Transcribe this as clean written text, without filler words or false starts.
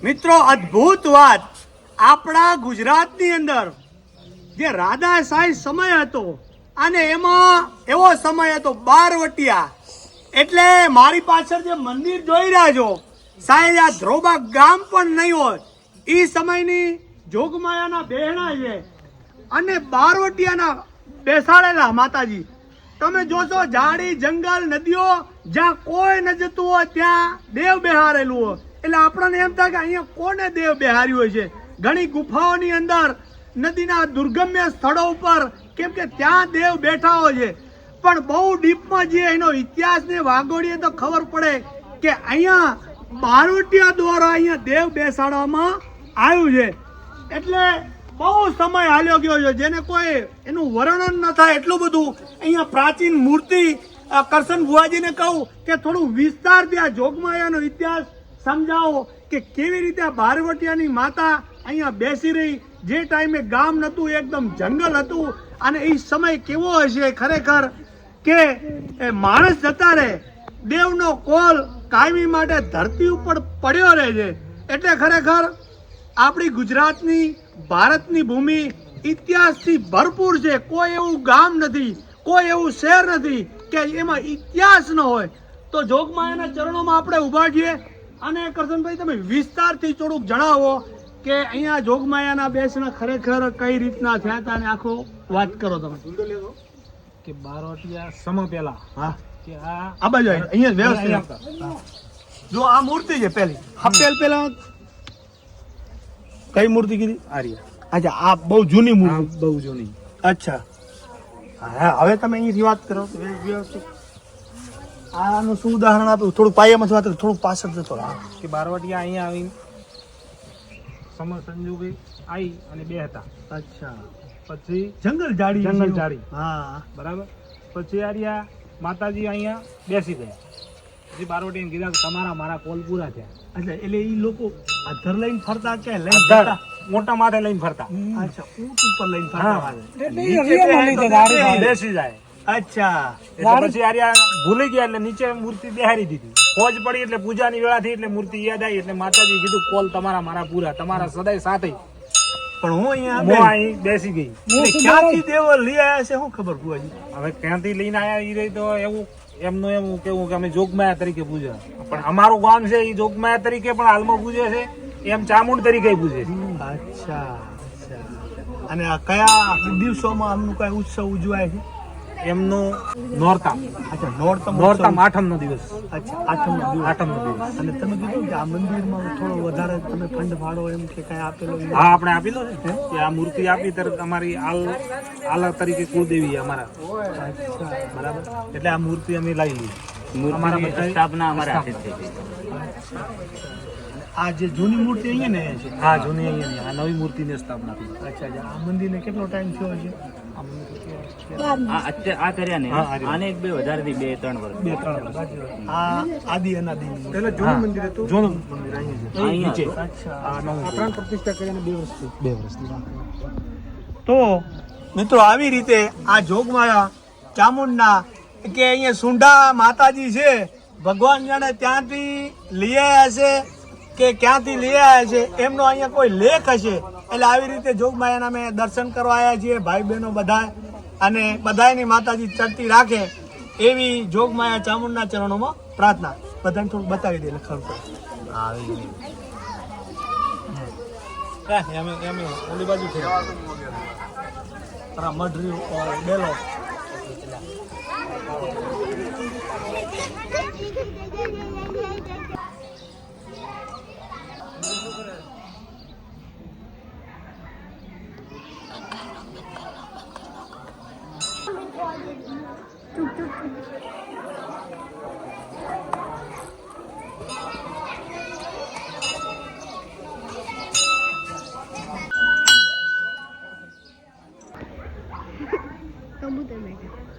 મિત્રો અદ્ભુત વાત, આપણા ગુજરાતની અંદર જે રાધાશાહી સમય હતો અને એમાં એવો સમય હતો બારવટિયા, એટલે મારી પાછળ જે મંદિર જોઈ રહ્યા છો સાહેબ, આ ધ્રોબા ગામ પણ નહીં હોય એ સમયની જોગમાયાના બહેણા છે અને બારવટિયાના બેસાડેલા માતાજી. તમે જોશો ઝાડી જંગલ નદીઓ જ્યાં કોઈ ન જતું હોય ત્યાં દેવ બેહારેલું હોય, એટલે આપણને એમ થાય કે અહીંયા કોને દેવ બેહાર્યું હોય છે. ઘણી ગુફાઓની અંદર નદીના દુર્ગમ્ય સ્થળો ઉપર કેમ કે ત્યાં દેવ બેઠા હોય છે, પણ બહુ ડીપમાં જે એનો ઇતિહાસને વાગોડીએ તો ખબર પડે કે અહીંયા બારવટિયા દ્વારા અહીંયા દેવ બેસાડવામાં આવ્યું છે. એટલે બહુ સમય હાલ્યો ગયો છે જેને કોઈ એનું વર્ણન ન થાય એટલું બધું અહીંયા પ્રાચીન મૂર્તિ. કરશન ભુવાજીને કહું કે થોડું વિસ્તારથી આ જોગમાયાનો ઇતિહાસ સમજાવો કે કેવી રીતે આ બારવટિયાની માતા અહીંયા બેસી રહી, જે ટાઈમે ગામ નહોતું એકદમ જંગલ હતું, અને એ સમય કેવો હશે ખરેખર કે માણસ જતા રહે દેવનો કોલ કાયમી માટે ધરતી ઉપર પડ્યો રહે છે. એટલે ખરેખર આપણી ગુજરાતની ભારતની ભૂમિ ઇતિહાસથી ભરપૂર છે. કોઈ એવું ગામ નથી, કોઈ એવું શહેર નથી કે એમાં ઇતિહાસ ન હોય. તો જોગમાયાના ચરણોમાં આપણે ઉભા છીએ અને કરશનભાઈ તમે વિસ્તારથી થોડુંક જણાવો કે અહીંયા જોગમાયાના બેસણા ખરેખર કઈ રીતના થયા હતા અને આખો વાત કરો તમે. કે બારવટિયા સમય પહેલા હા કે આ બાજુ અહીંયા વ્યવસ્થિત જો આ મૂર્તિ છે પહેલી હપ્તેલ પહેલા કઈ મૂર્તિ કીધી? આર્યા. અચ્છા, આ બહુ જૂની મૂર્તિ. બહુ જૂની. અચ્છા, હા હવે તમે અહીંથી વાત કરો વ્યવસ્થિત. આનું શું ઉદાહરણ આપ્યું? થોડું પાયામાંથી વાત કરો, થોડું પાછળ જતો રહો. કે બારવટિયા અહીંયા આવીને સમર સંજોગે આવી અને બે હતા. અચ્છા, પછી જંગલ ઝાડી. જંગલ ઝાડી. હા બરાબર. પછી આર્યા માતાજી અહીંયા બેસી ગયા. પછી બારવટિયાને કીધા કે તમારા મારા કોલ પૂરા થયા. અચ્છા, એટલે એ લોકો અધર લઈને ફરતા કે લઈને અધર, ફરતા? મોટા માથે લઈને ફરતા. અચ્છા, ઊંટ ઉપર લઈને ફરતા હા. વાળે. બેસી જાય. અચ્છા, એટલે પછી આર્યા ભૂલી ગયા એટલે નીચે મૂર્તિ બેહારી દીધી. ફોજ પડી એટલે પૂજાની વેળા થઈ એટલે મૂર્તિ યાદ આવી એટલે માતાજી કીધું કોલ તમારા મારા પૂરા, તમારા સદાય સાથે. પણ હું અહીંયા હું અહીં બેસી ગઈ. ક્યાંથી દેવો લઈ આવ્યા છે શું ખબર ભુવાજી? હવે ક્યાંથી લઈને આયા એ રહી તો એવું એમનું એવું કેવું કે અમે જોગમાયા તરીકે પૂજે, પણ અમારું ગામ છે એ જોગમાયા તરીકે પણ હાલમાં પૂજે છે, એમ ચામુંડ તરીકે પૂજે છે. અચ્છા, અને આ કયા દિવસોમાં આમનું કઈ ઉત્સવ ઉજવાય છે? એમનું નોરતા. અચ્છા, નોરતા. આઠમનો દિવસ. અચ્છા, આઠમનો દિવસ. દિવસ. અને તમે કીધું કે આ મંદિરમાં થોડો વધારે તમે ફંડ ફાળો એમ કે કઈ આપેલો? હા, આપણે આપેલો છે કે આ મૂર્તિ આપી તરત અમારી આલ તરીકે કુળદેવી અમારા. અચ્છા, બરાબર. એટલે આ મૂર્તિ અમે લઈ લીધી. અમારા સ્થાપના અમારા હાથે થઈ ગઈ. આ જે જૂની મૂર્તિ અહીંયા ને છે? હા, જૂની અહીંયા આ નવી મૂર્તિની સ્થાપના થઈ. અચ્છા, આ મંદિરને કેટલો ટાઈમ થયો છે? આ કર્યા ને આને એક બે વધારે 2-3 વર્ષ. 2-3 વર્ષ. આ આદિ અનાદિ એટલે જૂનું મંદિર હતું. જૂનું મંદિર અહીંયા નીચે. અચ્છા, આ નવું પ્રાણ પ્રતિષ્ઠા કરીને 2 વર્ષ. તો મિત્રો આવી રીતે આ જોગમાયા ચામુંડના કે અહીંયા સુંઢા માતાજી છે, ભગવાન જાણે ત્યાંથી લઈ આવ્યા છે કે ક્યાંથી લઈ આવ્યા છે એમનો અહીંયા કોઈ લેખ હશે. એટલે આવી રીતે જોગમાયાના અમે દર્શન કરવા આવ્યા છીએ ભાઈ બહેનો બધા, અને બધાની માતાજી ચડતી રાખે એવી જોગમાયા ચામુંડના ચરણોમાં પ્રાર્થના. બધાને થોડું બતાવી દે લખવાનું અમે ઓલી બાજુ છે મઢ ડેલો. કબૂતર બેઠા.